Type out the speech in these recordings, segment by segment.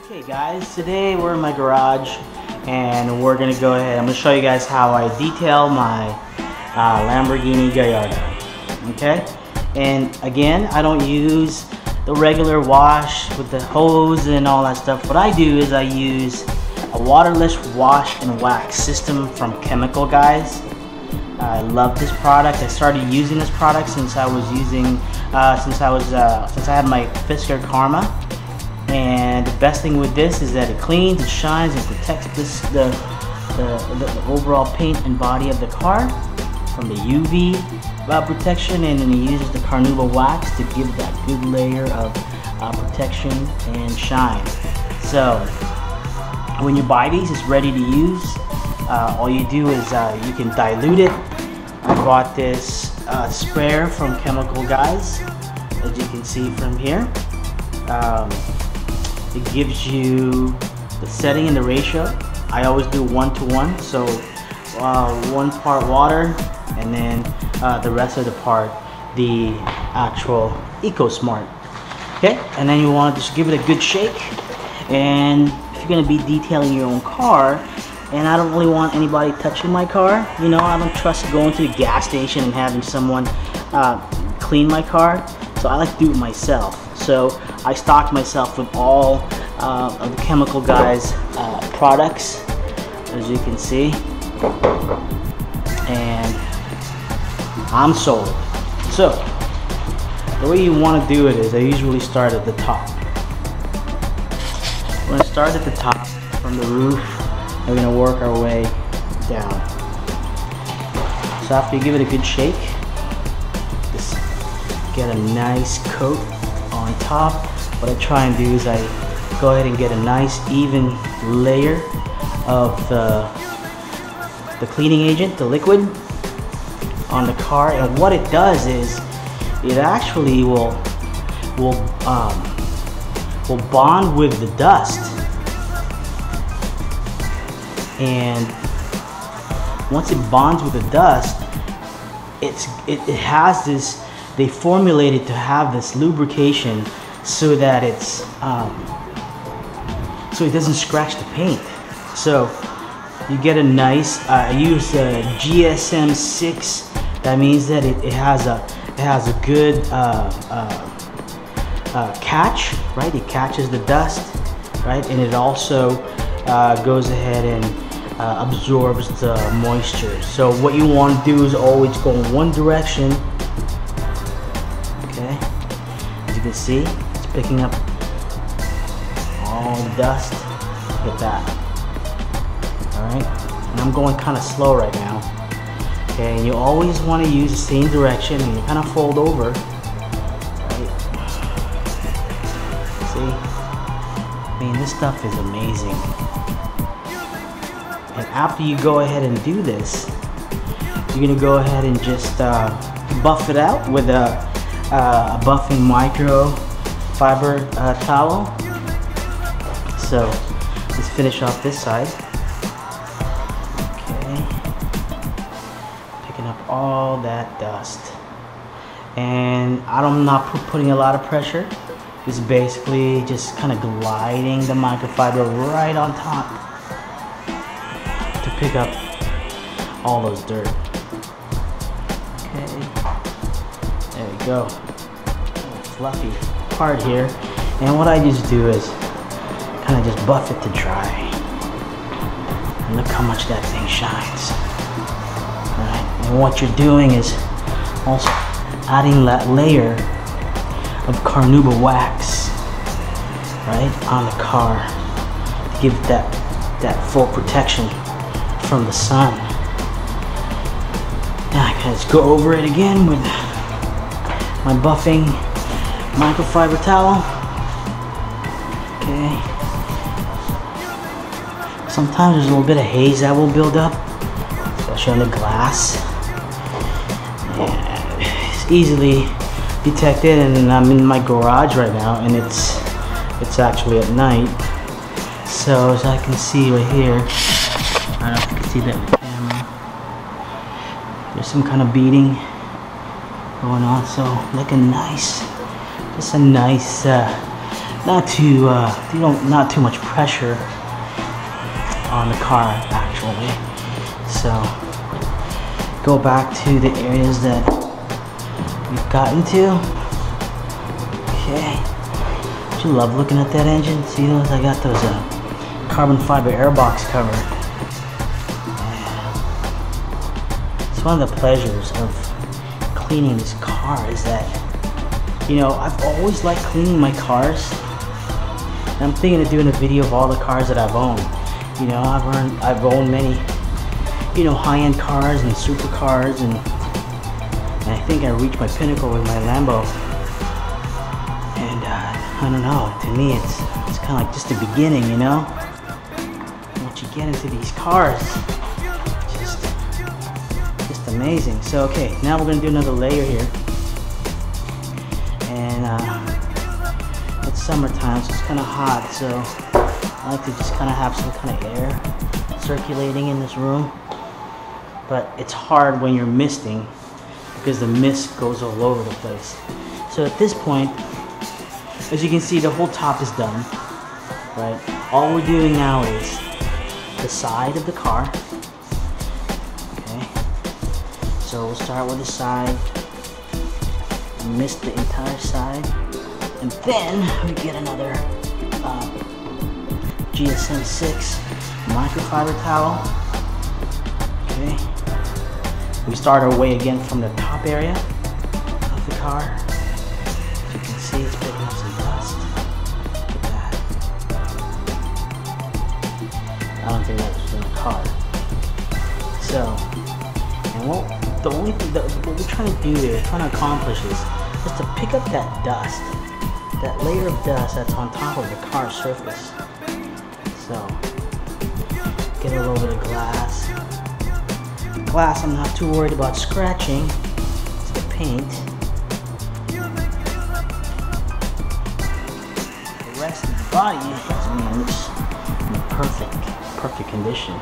Okay guys, today we're in my garage and we're gonna go ahead. I'm gonna show you guys how I detail my Lamborghini Gallardo. Okay, and again, I don't use the regular wash with the hose and all that stuff. What I do is I use a waterless wash and wax system from Chemical Guys. I love this product. I started using this product since I was using since I had my Fisker Karma. And the best thing with this is that it cleans, it shines, it protects the overall paint and body of the car from the UV protection, and then it uses the carnauba wax to give that good layer of protection and shine. So when you buy these, it's ready to use. All you do is you can dilute it. I bought this sprayer from Chemical Guys, as you can see from here. It gives you the setting and the ratio. I always do 1:1, so 1 part water and then the rest of the part the actual Ecosmart. Okay, and then you want to just give it a good shake. And if you're going to be detailing your own car, and I don't really want anybody touching my car, you know, I don't trust going to the gas station and having someone clean my car, so I like to do it myself. So I stocked myself with all of the Chemical Guys products, as you can see, and I'm sold. So the way you want to do it is I usually start at the top. We're going to start at the top from the roof. We're going to work our way down. So after you give it a good shake, just get a nice coat on top. What I try and do is I go ahead and get a nice even layer of the cleaning agent, the liquid, on the car. And what it does is it actually will bond with the dust. And once it bonds with the dust, it has this, they formulate it to have this lubrication so that it's so it doesn't scratch the paint. So you get a nice, I use a GSM 6. That means that it has a good catch, right? It catches the dust, right? And it also goes ahead and absorbs the moisture. So what you want to do is always go in one direction. Okay, as you can see, it's picking up all the dust. Look at that. Alright, and I'm going kind of slow right now. Okay, and you always want to use the same direction, and you kind of fold over. Right? See? I mean, this stuff is amazing. And after you go ahead and do this, you're going to go ahead and just buff it out with a buffing microfiber towel. So let's finish off this side. Okay, picking up all that dust, and I'm not putting a lot of pressure. It's basically just kind of gliding the microfiber right on top to pick up all those dirt. Okay, there we go. Fluffy part here, and what I just do is kind of just buff it to dry, and look how much that thing shines. Alright, and what you're doing is also adding that layer of carnauba wax right on the car to give that full protection from the sun. Now I can just go over it again with my buffing microfiber towel. Okay. Sometimes there's a little bit of haze that will build up, especially on the glass. And it's easily detected, and I'm in my garage right now, and it's actually at night. So as I can see right here, I don't know if you can see that in the camera, there's some kind of beading going on. So looking nice, just a nice not too much pressure on the car actually. So go back to the areas that we've gotten to. Okay, do you love looking at that engine? See those? I got those carbon fiber airbox cover. Yeah. It's one of the pleasures of cleaning this car is that, you know, I've always liked cleaning my cars. And I'm thinking of doing a video of all the cars that I've owned. You know, I've owned many, you know, high-end cars and supercars, and I think I reached my pinnacle with my Lambo. And I don't know, to me it's kind of like just the beginning, you know? Once you get into these cars, just amazing. So okay, now we're gonna do another layer here. And it's summertime, so it's kind of hot, so I like to just kind of have some kind of air circulating in this room. But it's hard when you're misting because the mist goes all over the place. So at this point, as you can see, the whole top is done, right? All we're doing now is the side of the car. Okay, so we'll start with the side, mist the entire side, and then we get another GSM 6 microfiber towel. Okay, we start our way again from the top area of the car. As you can see, it's picking up some dust. Look at that. I don't think that's in the car. So, and what we're trying to do here, trying to accomplish is just to pick up that dust, that layer of dust that's on top of the car surface. So, get a little bit of glass. Glass, I'm not too worried about scratching. It's the paint. The rest of the body, I mean, looks in perfect condition.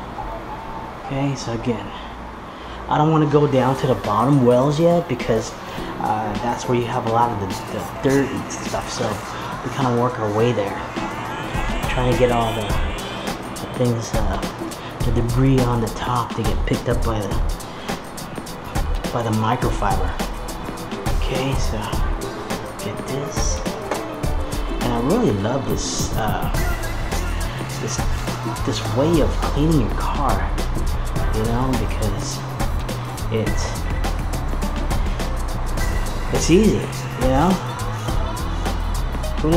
Okay, so again, I don't want to go down to the bottom wells yet because that's where you have a lot of the dirt and stuff. So we kind of work our way there, trying to get all the things, the debris on the top to get picked up by the microfiber. Okay, so get this, and I really love this this way of cleaning your car, you know, because it's easy, you know. Who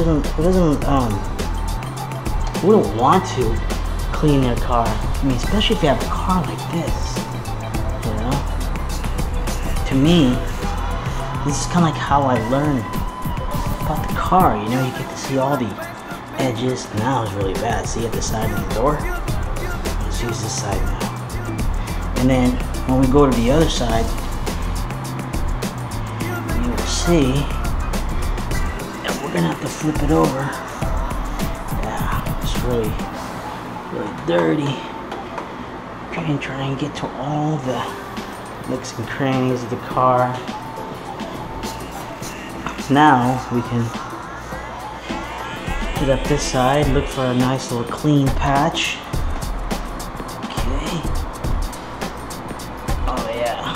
wouldn't want to clean their car? I mean, especially if you have a car like this, you know. To me, this is kind of like how I learned about the car, you know. You get to see all the edges. Now it's really bad. See at the side of the door? Let's use this side now. And then when we go to the other side, you will see that we're gonna have to flip it over. Yeah, it's really dirty. Okay, and try and get to all the nooks and crannies of the car. Now we can hit up this side, look for a nice little clean patch. Okay. Oh yeah.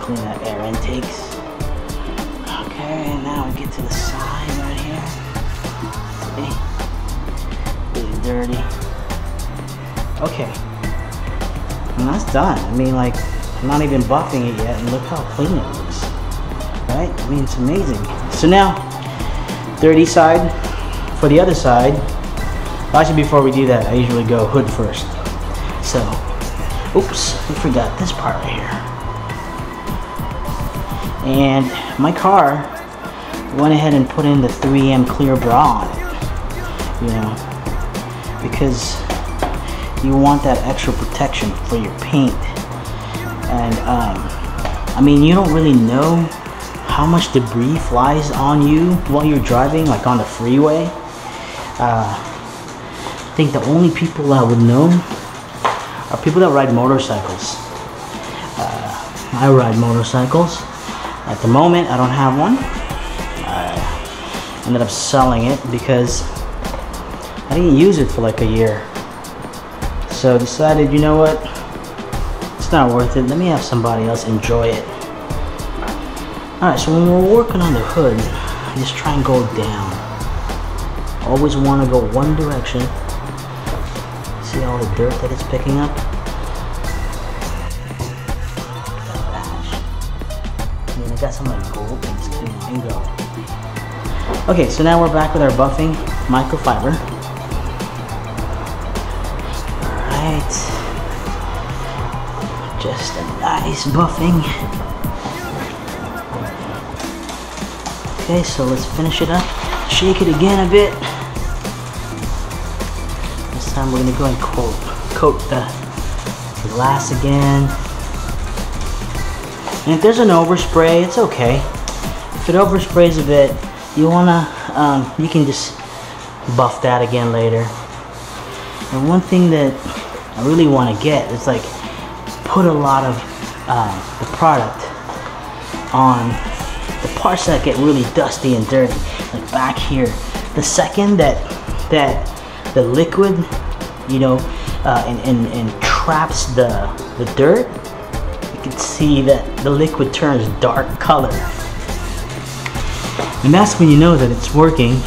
Clean that air intakes. Okay, and now we get to the side right here. See? Really dirty. Okay. And that's done. I mean, like, I'm not even buffing it yet, and look how clean it looks. Right? I mean, it's amazing. So now, dirty side. For the other side, actually before we do that, I usually go hood first. So, oops, we forgot this part right here. And my car went ahead and put in the 3M clear bra on it. You know, because you want that extra protection for your paint. And I mean, you don't really know how much debris flies on you while you're driving, like on the freeway. I think the only people that would know are people that ride motorcycles. I ride motorcycles. At the moment, I don't have one. ended up selling it because I didn't use it for like a year. So decided, you know what, it's not worth it. Let me have somebody else enjoy it. Alright, so when we're working on the hood, just try and go down. Always want to go one direction. See all the dirt that it's picking up? I mean, I got some like gold things clean and go. Okay, so now we're back with our buffing microfiber. Alright. Just a nice buffing. Okay, so let's finish it up. Shake it again a bit. This time we're gonna go and coat the glass again. And if there's an overspray, it's okay. If it oversprays a bit, you can just buff that again later. And one thing that I really want to get is like put a lot of the product on the parts that get really dusty and dirty, like back here. The second that the liquid, and traps the dirt, you can see that the liquid turns dark color. And that's when you know that it's working,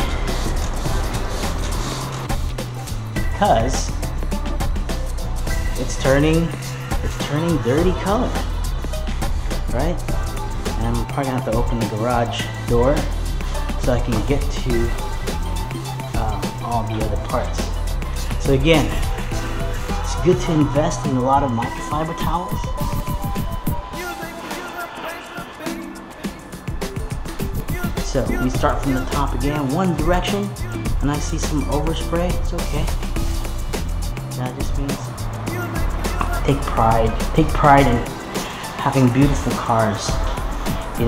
because it's turning dirty color, right? And I'm probably gonna have to open the garage door so I can get to all the other parts. So again, it's good to invest in a lot of microfiber towels. So we start from the top again, one direction, and I see some overspray. It's okay. That just means take pride in having beautiful cars. You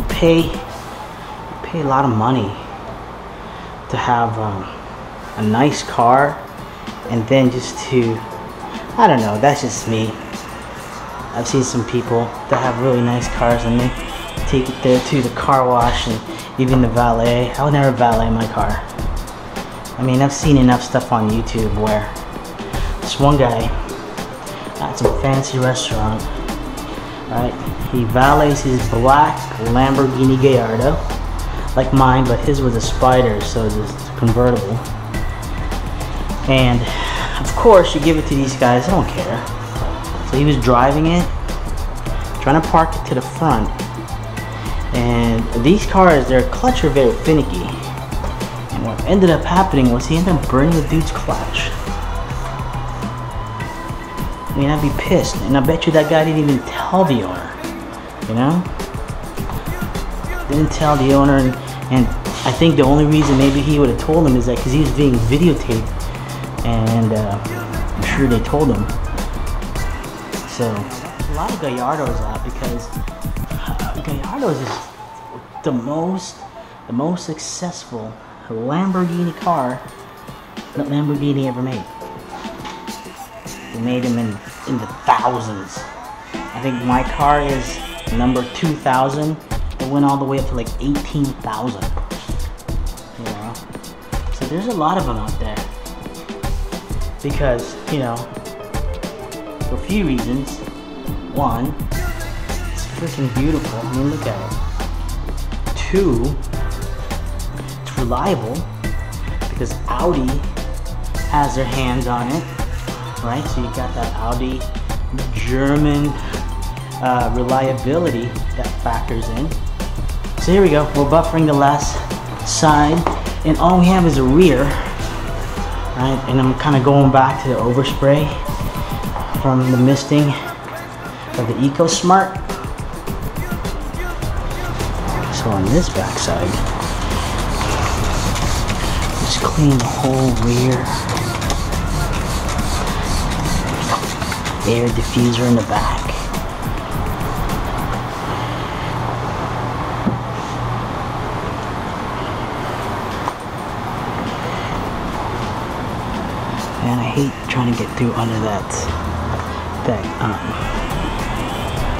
pay a lot of money to have a nice car, and then just to, I don't know, that's just me. I've seen some people that have really nice cars and they take it there to the car wash and even the valet. I would never valet my car. I mean, I've seen enough stuff on YouTube where this one guy at some fancy restaurant, right? He valets his black Lamborghini Gallardo, like mine, but his was a Spider, so it's convertible. And of course, you give it to these guys, I don't care. So he was driving it, trying to park it to the front. And these cars, their clutch are very finicky. And what ended up happening was he ended up burning the dude's clutch. I mean, I'd be pissed, and I bet you that guy didn't even tell the owner. Didn't tell the owner, and I think the only reason maybe he would have told him is that because he was being videotaped, and I'm sure they told him. So a lot of Gallardos out because Gallardos is the most successful Lamborghini car that Lamborghini ever made. They made them in the thousands. I think my car is number 2000. It went all the way up to like 18,000. So there's a lot of them out there. Because, for a few reasons. One, it's freaking beautiful. I mean, look at it. Two, it's reliable. Because Audi has their hands on it. Right? So you got that Audi German reliability that factors in. So here we go. We're buffering the last side, and all we have is a rear. Right? And I'm kind of going back to the overspray from the misting of the Ecosmart. So on this back side, just clean the whole rear. Air diffuser in the back. And I hate trying to get through under that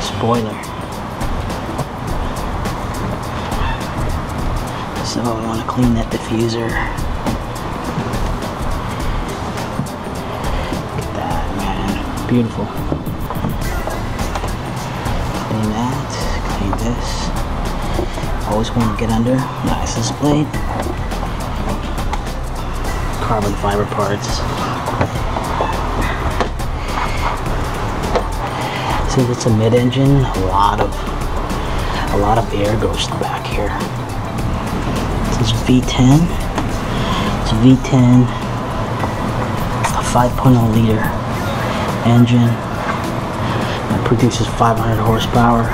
spoiler. So I want to clean that diffuser. Look at that, man. Beautiful. Clean that. Clean this. Always want to get under the license plate. Carbon fiber parts. Since it's a mid-engine, a lot of air goes back here. This is V10. It's a V10, a 5.0 liter engine that produces 500 horsepower.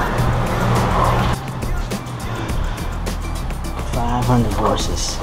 500 horses.